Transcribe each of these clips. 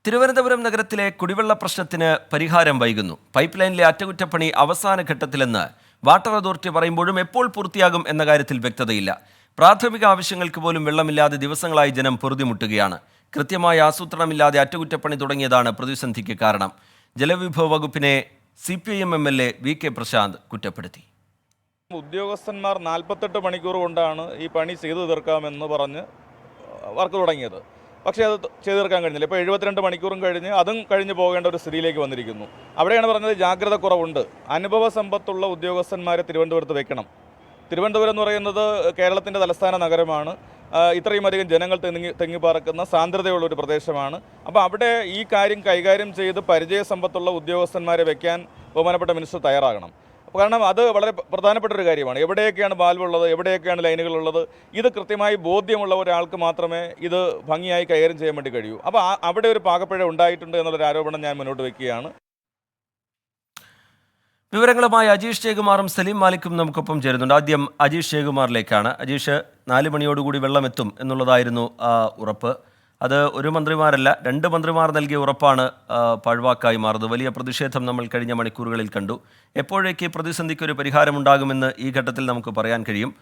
തിരുവനന്തപുരം നഗരത്തിലെ കുടിവെള്ള പ്രശ്നത്തിന് പരിഹാരം വൈകുന്നു. പൈപ്പ് ലൈനിലെ അറ്റകുറ്റപ്പണി അവസാന ഘട്ടത്തിലെന്ന് വാട്ടർ അതോറിറ്റി പറയുമ്പോഴും എപ്പോൾ പൂർത്തിയാകും എന്ന കാര്യത്തിൽ വ്യക്തതയില്ല. പ്രാഥമിക ആവശ്യങ്ങൾക്ക് പോലും വെള്ളമില്ലാതെ ദിവസങ്ങളായി ജനം പൊറുതിമുട്ടുകയാണ്. കൃത്യമായ ആസൂത്രണമില്ലാതെ അറ്റകുറ്റപ്പണി തുടങ്ങിയതാണ് പ്രതിസന്ധിക്ക് കാരണം. ജലവിഭവ വകുപ്പിനെ CPIM MLA VK പ്രശാന്ത് കുറ്റപ്പെടുത്തി. ഉദ്യോഗസ്ഥന്മാർ 48 മണിക്കൂർ കൊണ്ടാണ് ഈ പണി ചെയ്തു തീർക്കാമെന്ന് പറഞ്ഞ് വർക്ക് തുടങ്ങിയത്. പക്ഷേ അത് ചെയ്തു തീർക്കാൻ കഴിഞ്ഞില്ല. ഇപ്പോൾ 72 മണിക്കൂറും കഴിഞ്ഞ് അതും കഴിഞ്ഞ് പോകേണ്ട ഒരു സ്ഥിതിയിലേക്ക് വന്നിരിക്കുന്നു. അവിടെയാണ് പറഞ്ഞത് ജാഗ്രത കുറവുണ്ട്. അനുഭവ സമ്പത്തുള്ള ഉദ്യോഗസ്ഥന്മാരെ തിരുവനന്തപുരത്ത് വെക്കണം. തിരുവനന്തപുരം എന്ന് പറയുന്നത് കേരളത്തിൻ്റെ തലസ്ഥാന നഗരമാണ്. ഇത്രയും അധികം ജനങ്ങൾ തെങ്ങിപ്പാർക്കുന്ന സാന്ദ്രതയുള്ള ഒരു പ്രദേശമാണ്. അപ്പോൾ അവിടെ ഈ കാര്യം കൈകാര്യം ചെയ്ത് പരിചയസമ്പത്തുള്ള ഉദ്യോഗസ്ഥന്മാരെ വെക്കാൻ ബഹുമാനപ്പെട്ട മിനിസ്റ്റർ തയ്യാറാകണം. കാരണം അത് വളരെ പ്രധാനപ്പെട്ട ഒരു കാര്യമാണ്. എവിടെയൊക്കെയാണ് വാൽവുള്ളത്, എവിടെയൊക്കെയാണ് ലൈനുകളുള്ളത്, ഇത് കൃത്യമായി ബോധ്യമുള്ള ഒരാൾക്ക് മാത്രമേ ഇത് ഭംഗിയായി കൈകാര്യം ചെയ്യാൻ വേണ്ടി കഴിയൂ. അപ്പോൾ അവിടെ ഒരു പാകപ്പിഴ ഉണ്ടായിട്ടുണ്ട് എന്നുള്ളൊരു ആരോപണം ഞാൻ മുന്നോട്ട് വയ്ക്കുകയാണ്. വിവരങ്ങളുമായി അജീഷ് ജയകുമാറും സലീം മാലിക്കും നമുക്കൊപ്പം ചേരുന്നുണ്ട്. ആദ്യം അജീഷ് ജയകുമാറിലേക്കാണ്. അജീഷ്, 4 മണിയോടുകൂടി വെള്ളമെത്തും എന്നുള്ളതായിരുന്നു ഉറപ്പ്. അത് ഒരു മന്ത്രിമാരല്ല, 2 മന്ത്രിമാർ നൽകിയ ഉറപ്പാണ് പാഴ്വാക്കായി മാറുന്നത്. വലിയ പ്രതിഷേധം നമ്മൾ കഴിഞ്ഞ മണിക്കൂറുകളിൽ കണ്ടു. എപ്പോഴേക്ക് പ്രതിസന്ധിക്ക് ഒരു പരിഹാരമുണ്ടാകുമെന്ന് ഈ ഘട്ടത്തിൽ നമുക്ക് പറയാൻ കഴിയും?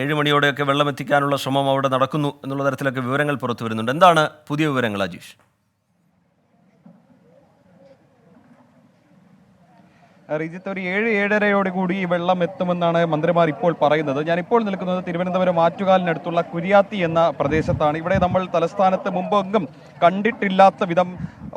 7 മണിയോടെയൊക്കെ വെള്ളം എത്തിക്കാനുള്ള ശ്രമം അവിടെ നടക്കുന്നു എന്നുള്ള തരത്തിലൊക്കെ വിവരങ്ങൾ പുറത്തു വരുന്നുണ്ട്. എന്താണ് പുതിയ വിവരങ്ങൾ അജീഷ്? റിജിത്ത്, ഒരു 7-7:30 ഈ വെള്ളം എത്തുമെന്നാണ് മന്ത്രിമാർ ഇപ്പോൾ പറയുന്നത്. ഞാനിപ്പോൾ നിൽക്കുന്നത് തിരുവനന്തപുരം ആറ്റുകാലിനടുത്തുള്ള കുരിയാത്തി എന്ന പ്രദേശത്താണ്. ഇവിടെ നമ്മൾ തലസ്ഥാനത്ത് മുമ്പെങ്കും കണ്ടിട്ടില്ലാത്ത വിധം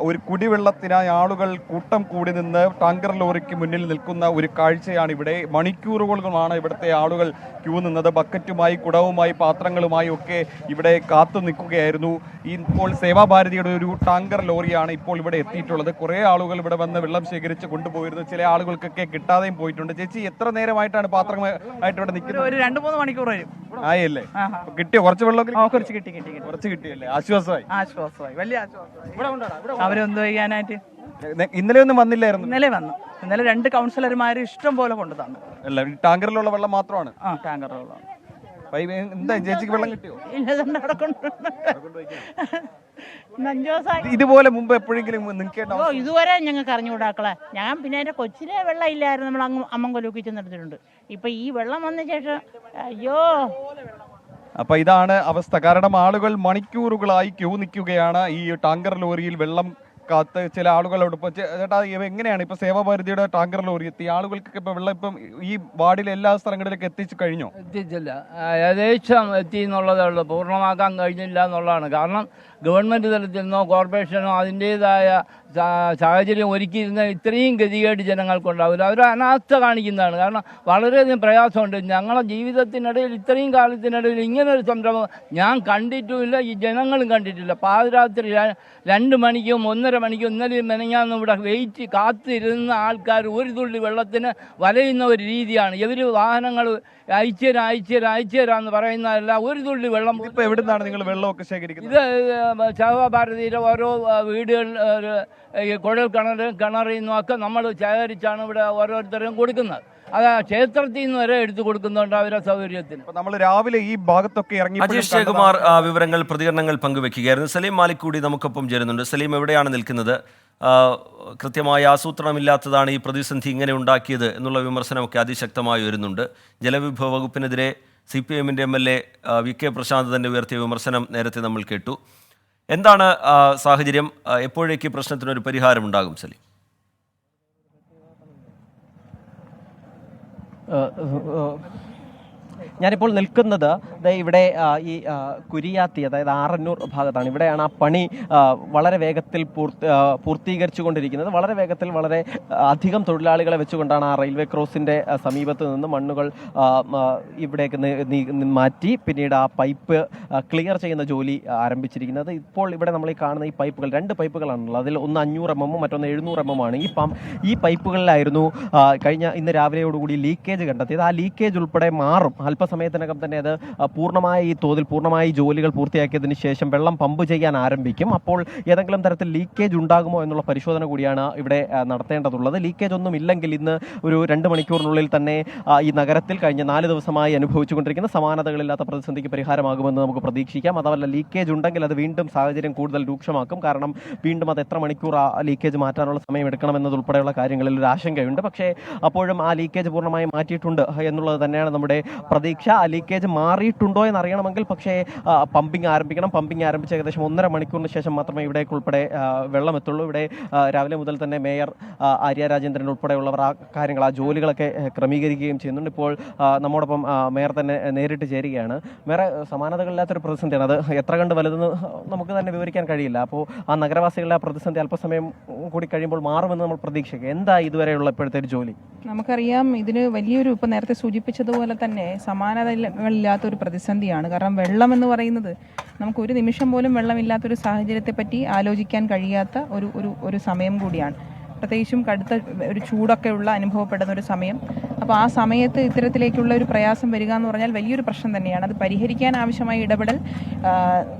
ഒരു കുടിവെള്ളത്തിനായി ആളുകൾ കൂട്ടം കൂടി നിന്ന് ടാങ്കർ ലോറിക്ക് മുന്നിൽ നിൽക്കുന്ന ഒരു കാഴ്ചയാണ് ഇവിടെ. മണിക്കൂറുകളാണ് ഇവിടുത്തെ ആളുകൾ ക്യൂ നിന്നത്. ബക്കറ്റുമായി, കുടവുമായി, പാത്രങ്ങളുമായി ഒക്കെ ഇവിടെ കാത്തു നിൽക്കുകയായിരുന്നു. ഇപ്പോൾ സേവാഭാരതിയുടെ ഒരു ടാങ്കർ ലോറിയാണ് ഇപ്പോൾ ഇവിടെ എത്തിയിട്ടുള്ളത്. കുറേ ആളുകൾ ഇവിടെ വന്ന് വെള്ളം ശേഖരിച്ച് കൊണ്ടുപോയിരുന്നു. ചില ആളുകൾക്കൊക്കെ കിട്ടാതെയും പോയിട്ടുണ്ട്. ചേച്ചി, എത്ര നേരമായിട്ടാണ് പാത്രമായിട്ട് ഇവിടെ നിൽക്കുന്നത്? ഒരു 2-3 മണിക്കൂർ വരും. ആയല്ലേ? കിട്ടിയോ? കുറച്ച് വെള്ളം കുറച്ച് കിട്ടി. കുറച്ച് കിട്ടിയല്ലേ? ആശ്വാസമായി, വലിയ ആശ്വാസമായി. അവരെന്ത് ചെയ്യാനായിട്ട് ഇന്നലെ ഒന്നും വന്നില്ലായിരുന്നു? ഇന്നലെ വന്നു. ഇന്നലെ 2 കൗൺസിലർമാർ ഇഷ്ടം പോലെ കൊണ്ടു തന്നു. അല്ല, ടാങ്കറിലുള്ള വെള്ളം മാത്രമാണ്? ടാങ്കറിലുള്ള. എന്താ ചേച്ചിക്ക് വെള്ളം കിട്ടിയോ? ഇതുപോലെ മുമ്പ് എപ്പോഴെങ്കിലും ഇതുവരെ ഞങ്ങൾക്ക് അറിഞ്ഞുകൂടാക്കളെ. ഞാൻ പിന്നെ എന്റെ കൊച്ചിലെ വെള്ളം ഇല്ലായിരുന്നു. നമ്മൾ അമ്മൻകൊല്ലൂക്കി ചെന്നെടുത്തിട്ടുണ്ട്. ഇപ്പൊ ഈ വെള്ളം വന്ന ശേഷം അയ്യോ. അപ്പൊ ഇതാണ് അവസ്ഥ. കാരണം ആളുകൾ മണിക്കൂറുകളായി ക്യൂ നിൽക്കുകയാണ് ഈ ടാങ്കർ ലോറിയിൽ വെള്ളം കാത്ത്. ചില ആളുകളോട് ഇപ്പൊ ചേട്ടാ, എങ്ങനെയാണ് ഇപ്പൊ സേവാഭാരതിയുടെ ടാങ്കർ ലോറി എത്തി? ആളുകൾക്കൊക്കെ ഇപ്പൊ വെള്ളം ഇപ്പം ഈ വാർഡിലെ എല്ലാ സ്ഥലങ്ങളിലേക്ക് എത്തിച്ചു കഴിഞ്ഞോ? എത്തിച്ചില്ല, ഏകദേശം എത്തി എന്നുള്ളതേ ഉള്ളൂ. പൂർണ്ണമാക്കാൻ കഴിഞ്ഞില്ല എന്നുള്ളതാണ്. കാരണം ഗവൺമെൻറ് തലത്തിൽ നിന്നോ കോർപ്പറേഷനോ അതിൻ്റേതായ സാഹചര്യം ഒരുക്കിയിരുന്ന ഇത്രയും ഗതികേട് ജനങ്ങൾക്കുണ്ടാവില്ല. അവർ അനാസ്ഥ കാണിക്കുന്നതാണ്. കാരണം വളരെയധികം പ്രയാസമുണ്ട്. ഞങ്ങളുടെ ജീവിതത്തിനിടയിൽ, ഇത്രയും കാലത്തിനിടയിൽ ഇങ്ങനൊരു സംരംഭം ഞാൻ കണ്ടിട്ടുമില്ല, ഈ ജനങ്ങളും കണ്ടിട്ടില്ല. പാതിരാത്രി 2 മണിക്കും 1:30 മണിക്കും ഇന്നലെയും മെനങ്ങാന്നും ഇവിടെ കാത്തിരുന്ന ആൾക്കാർ ഒരു തുള്ളി വെള്ളത്തിന് വലയുന്ന ഒരു രീതിയാണ്. ഇവർ വാഹനങ്ങൾ അയച്ചുതരാന്ന് പറയുന്നതല്ല, ഒരു തുള്ളി വെള്ളം. ഇപ്പൊ എവിടുന്നാണ് നിങ്ങൾ വെള്ളമൊക്കെ ശേഖരിക്കുന്നത്? ഇത് സേവാഭാരതിയിലെ ഓരോ വീടുകൾ, കുഴൽ കിണറിൽ നിന്നൊക്കെ നമ്മൾ ശേഖരിച്ചാണ് ഇവിടെ ഓരോരുത്തരും കൊടുക്കുന്നത്. അത് ക്ഷേത്രത്തിൽ നിന്ന് വരെ എടുത്തു കൊടുക്കുന്നുണ്ട് അവരുടെ സൗകര്യത്തിന്. നമ്മൾ രാവിലെ ഈ ഭാഗത്തൊക്കെ ഇറങ്ങി. അജീഷ് ജയകുമാർ വിവരങ്ങൾ, പ്രതികരണങ്ങൾ പങ്കുവെക്കുകയായിരുന്നു. സലീം മാലിക് കൂടി നമുക്കൊപ്പം ചേരുന്നുണ്ട്. സലീം, എവിടെയാണ് നിൽക്കുന്നത്? കൃത്യമായ ആസൂത്രണമില്ലാത്തതാണ് ഈ പ്രതിസന്ധി ഇങ്ങനെ ഉണ്ടാക്കിയത് എന്നുള്ള വിമർശനമൊക്കെ അതിശക്തമായി വരുന്നുണ്ട്. ജലവിഭവ വകുപ്പിനെതിരെ CPIM-ന്റെ MLA VK പ്രശാന്ത് തന്നെ ഉയർത്തിയ വിമർശനം നേരത്തെ നമ്മൾ കേട്ടു. എന്താണ് സാഹചര്യം? എപ്പോഴേക്ക് പ്രശ്നത്തിനൊരു പരിഹാരമുണ്ടാകും സലീം? ഞാനിപ്പോൾ നിൽക്കുന്നത് ഇവിടെ ഈ കുരിയാത്തി, അതായത് ആറന്നൂർ ഭാഗത്താണ്. ഇവിടെയാണ് ആ പണി വളരെ വേഗത്തിൽ പൂർത്തീകരിച്ചു കൊണ്ടിരിക്കുന്നത്. വളരെ വേഗത്തിൽ, വളരെ അധികം തൊഴിലാളികളെ വെച്ചുകൊണ്ടാണ് ആ റെയിൽവേ ക്രോസിൻ്റെ സമീപത്ത് നിന്ന് മണ്ണുകൾ ഇവിടേക്ക് മാറ്റി പിന്നീട് ആ പൈപ്പ് ക്ലിയർ ചെയ്യുന്ന ജോലി ആരംഭിച്ചിരിക്കുന്നത്. ഇപ്പോൾ ഇവിടെ നമ്മൾ ഈ കാണുന്ന ഈ പൈപ്പുകൾ, 2 പൈപ്പുകളാണുള്ളത്. അതിൽ ഒന്ന് 500 mm മറ്റൊന്ന് 700 mm ആണ്. ഈ പൈപ്പുകളിലായിരുന്നു ഇന്ന് രാവിലെയോടുകൂടി ലീക്കേജ് കണ്ടെത്തിയത്. ആ ലീക്കേജ് ഉൾപ്പെടെ മാറും, അല്പസമയത്തിനകം തന്നെ അത് പൂർണ്ണമായി തോതിൽ പൂർണ്ണമായി ജോലികൾ പൂർത്തിയാക്കിയതിന് ശേഷം വെള്ളം പമ്പ് ചെയ്യാൻ ആരംഭിക്കും. അപ്പോൾ ഏതെങ്കിലും തരത്തിൽ ലീക്കേജ് ഉണ്ടാകുമോ എന്നുള്ള പരിശോധന കൂടിയാണ് ഇവിടെ നടത്തേണ്ടതുള്ളത്. ലീക്കേജ് ഒന്നും ഇല്ലെങ്കിൽ ഇന്ന് ഒരു 2 മണിക്കൂറിനുള്ളിൽ തന്നെ ഈ നഗരത്തിൽ കഴിഞ്ഞ 4 ദിവസമായി അനുഭവിച്ചുകൊണ്ടിരിക്കുന്ന സമാനതകളില്ലാത്ത പ്രതിസന്ധിക്ക് പരിഹാരമാകുമെന്ന് നമുക്ക് പ്രതീക്ഷിക്കാം. അതല്ല ലീക്കേജ് ഉണ്ടെങ്കിൽ അത് വീണ്ടും സാഹചര്യം കൂടുതൽ രൂക്ഷമാക്കും. കാരണം വീണ്ടും അത് എത്ര മണിക്കൂർ ആ ലീക്കേജ് മാറ്റാനുള്ള സമയം എടുക്കണമെന്നതുൾപ്പെടെയുള്ള കാര്യങ്ങളിൽ ഒരു ആശങ്കയുണ്ട്. പക്ഷേ അപ്പോഴും ആ ലീക്കേജ് പൂർണ്ണമായും മാറ്റിയിട്ടുണ്ട് എന്നുള്ളത് തന്നെയാണ് നമ്മുടെ പ്രതീക്ഷ. ആ ലീക്കേജ് മാറിയിട്ടുണ്ടോ എന്നറിയണമെങ്കിൽ പക്ഷേ പമ്പിംഗ് ആരംഭിക്കണം. പമ്പിംഗ് ആരംഭിച്ച് ഏകദേശം 1.5 മണിക്കൂറിന് ശേഷം മാത്രമേ ഇവിടേക്ക് ഉൾപ്പെടെ വെള്ളം എത്തുള്ളൂ. ഇവിടെ രാവിലെ മുതൽ തന്നെ മേയർ ആര്യ രാജേന്ദ്രൻ ഉൾപ്പെടെയുള്ളവർ ആ കാര്യങ്ങൾ ആ ജോലികളൊക്കെ ക്രമീകരിക്കുകയും ചെയ്യുന്നുണ്ട്. ഇപ്പോൾ നമ്മോടൊപ്പം മേയർ തന്നെ നേരിട്ട് ചേരുകയാണ്. വേറെ സമാനതകളില്ലാത്തൊരു പ്രതിസന്ധിയാണ്. അത് എത്ര കണ്ട് വലുതെന്ന് നമുക്ക് തന്നെ വിവരിക്കാൻ കഴിയില്ല. അപ്പോൾ ആ നഗരവാസികളുടെ ആ പ്രതിസന്ധി അല്പസമയം കൂടി കഴിയുമ്പോൾ മാറുമെന്ന് നമ്മൾ പ്രതീക്ഷിക്കുക. എന്താ ഇതുവരെയുള്ള ഇപ്പോഴത്തെ ഒരു ജോലി? നമുക്കറിയാം ഇതിന് വലിയൊരു ഇപ്പം നേരത്തെ സൂചിപ്പിച്ചതുപോലെ തന്നെ സമാനതകളില്ലാത്തൊരു പ്രതിസന്ധിയാണ്. കാരണം വെള്ളം എന്ന് പറയുന്നത് നമുക്ക് ഒരു നിമിഷം പോലും വെള്ളമില്ലാത്തൊരു സാഹചര്യത്തെ പറ്റി ആലോചിക്കാൻ കഴിയാത്ത ഒരു സമയം കൂടിയാണ്. പ്രത്യേകിച്ചും കടുത്ത ഒരു ചൂടൊക്കെ ഉള്ള അനുഭവപ്പെടുന്ന ഒരു സമയം. അപ്പോൾ ആ സമയത്ത് ഇത്തരത്തിലേക്കുള്ള ഒരു പ്രയാസം വരിക എന്ന് പറഞ്ഞാൽ വലിയൊരു പ്രശ്നം തന്നെയാണ്. അത് പരിഹരിക്കാൻ ആവശ്യമായ ഇടപെടൽ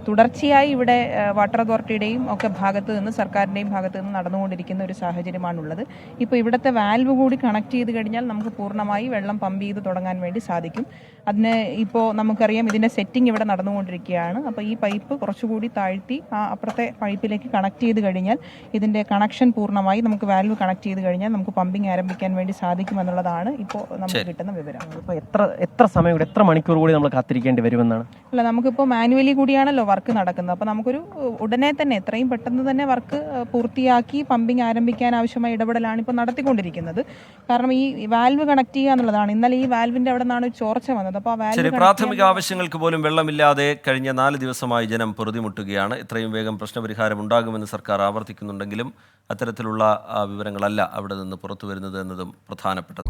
തുടർച്ചയായി ഇവിടെ വാട്ടർ അതോറിറ്റിയുടെയും ഒക്കെ ഭാഗത്ത് നിന്ന് സർക്കാരിൻ്റെയും ഭാഗത്ത് നിന്ന് നടന്നുകൊണ്ടിരിക്കുന്ന ഒരു സാഹചര്യമാണുള്ളത്. ഇപ്പോൾ ഇവിടുത്തെ വാൽവ് കൂടി കണക്ട് ചെയ്ത് കഴിഞ്ഞാൽ നമുക്ക് പൂർണ്ണമായി വെള്ളം പമ്പ് ചെയ്ത് തുടങ്ങാൻ വേണ്ടി സാധിക്കും. അതിന് ഇപ്പോൾ നമുക്കറിയാം ഇതിൻ്റെ സെറ്റിംഗ് ഇവിടെ നടന്നുകൊണ്ടിരിക്കുകയാണ്. അപ്പോൾ ഈ പൈപ്പ് കുറച്ചുകൂടി താഴ്ത്തി ആ അപ്പുറത്തെ പൈപ്പിലേക്ക് കണക്ട് ചെയ്ത് കഴിഞ്ഞാൽ ഇതിൻ്റെ കണക്ഷൻ പൂർണ്ണമായി നമുക്ക് വാൽവ് കണക്ട് ചെയ്ത് കഴിഞ്ഞാൽ നമുക്ക് പമ്പിംഗ് ആരംഭിക്കാൻ വേണ്ടി സാധിക്കുമെന്നുള്ളതാണ് ഇപ്പോൾ നമുക്ക് കിട്ടുന്ന വിവരം. ഇപ്പോൾ എത്ര സമയം കൂടി എത്ര മണിക്കൂർ കൂടി നമ്മൾ കാത്തിരിക്കേണ്ടി വരുമെന്നാണ്? അല്ല, നമുക്കിപ്പോൾ മാനുവലി കൂടിയാണല്ലോ വർക്ക് നടക്കുന്നത്. അപ്പോൾ നമുക്കൊരു ഉടനെ തന്നെ എത്രയും പെട്ടെന്ന് തന്നെ വർക്ക് പൂർത്തിയാക്കി പമ്പിംഗ് ആരംഭിക്കാൻ ആവശ്യമായ ഇടപെടലാണ് ഇപ്പോൾ നടത്തിക്കൊണ്ടിരിക്കുന്നത്. കാരണം ഈ വാൽവ് കണക്ട് ചെയ്യുക എന്നുള്ളതാണ്. ഇന്നലെ ഈ വാൽവിന്റെ അവിടെ നിന്നാണ് ഒരു ചോർച്ച വന്നത്. അപ്പോൾ ആ വാൽവ് പ്രാഥമിക ആവശ്യങ്ങൾക്ക് പോലും വെള്ളമില്ലാതെ കഴിഞ്ഞ 4 ദിവസമായി ജനം പൊറുതിമുട്ടുകയാണ്. ഇത്രയും വേഗം പ്രശ്നപരിഹാരം ഉണ്ടാകുമെന്ന് സർക്കാർ ആവർത്തിക്കുന്നുണ്ടെങ്കിലും അത്തരത്തിലുള്ള വിവരങ്ങളല്ല അവിടെ നിന്ന് പുറത്തു വരുന്നത് എന്നതും പ്രധാനപ്പെട്ടത്.